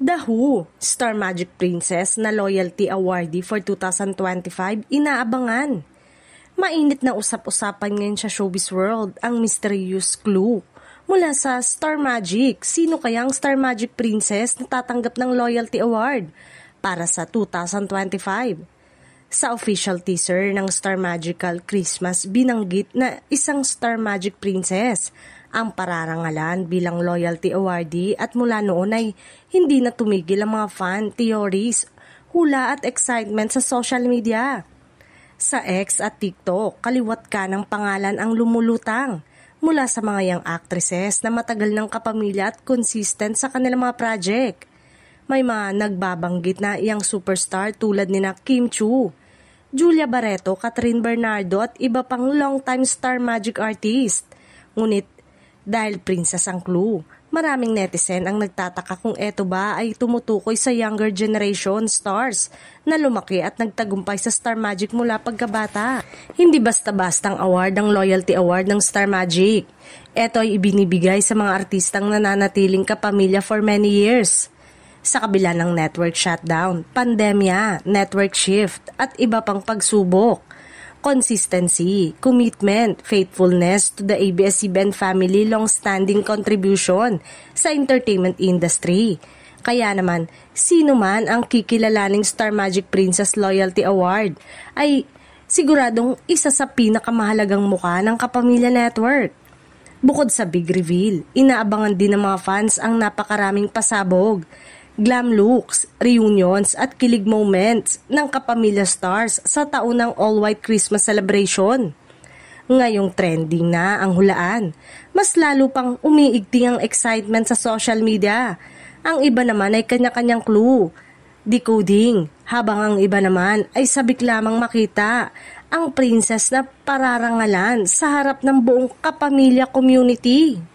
The Who, Star Magic Princess na Loyalty Awardee for 2025, inaabangan. Mainit na usap-usapan ngayon sa showbiz world ang mysterious clue mula sa Star Magic. Sino kayang Star Magic Princess na tatanggap ng Loyalty Award para sa 2025? Sa official teaser ng Star Magical Christmas, binanggit na isang Star Magic Princess ang pararangalan bilang Loyalty Awardee at mula noon ay hindi na tumigil ang mga fan theories, hula at excitement sa social media. Sa X at TikTok, kaliwat ka ng pangalan ang lumulutang mula sa mga young actresses na matagal ng kapamilya at consistent sa kanilang mga project. May mga nagbabanggit na iyang superstar tulad nina Kim Chiu, Julia Barreto, Catherine Bernardo at iba pang long-time Star Magic artist. Ngunit dahil princess ang clue, maraming netizen ang nagtataka kung eto ba ay tumutukoy sa younger generation stars na lumaki at nagtagumpay sa Star Magic mula pagkabata. Hindi basta-bastang award ang Loyalty Award ng Star Magic. Ito ay ibinibigay sa mga artistang nananatiling kapamilya for many years. Sa kabila ng network shutdown, pandemya, network shift at iba pang pagsubok, consistency, commitment, faithfulness to the ABS-CBN family long-standing contribution sa entertainment industry. Kaya naman, sino man ang kikilalaning Star Magic Princess Loyalty Award ay siguradong isa sa pinakamahalagang mukha ng Kapamilya Network. Bukod sa big reveal, inaabangan din ng mga fans ang napakaraming pasabog, glam looks, reunions at kilig moments ng Kapamilya Stars sa taunang all-white Christmas celebration. Ngayong trending na ang hulaan, mas lalo pang umiigting ang excitement sa social media. Ang iba naman ay kanya-kanyang clue, decoding, habang ang iba naman ay sabik lamang makita ang princess na pararangalan sa harap ng buong Kapamilya community.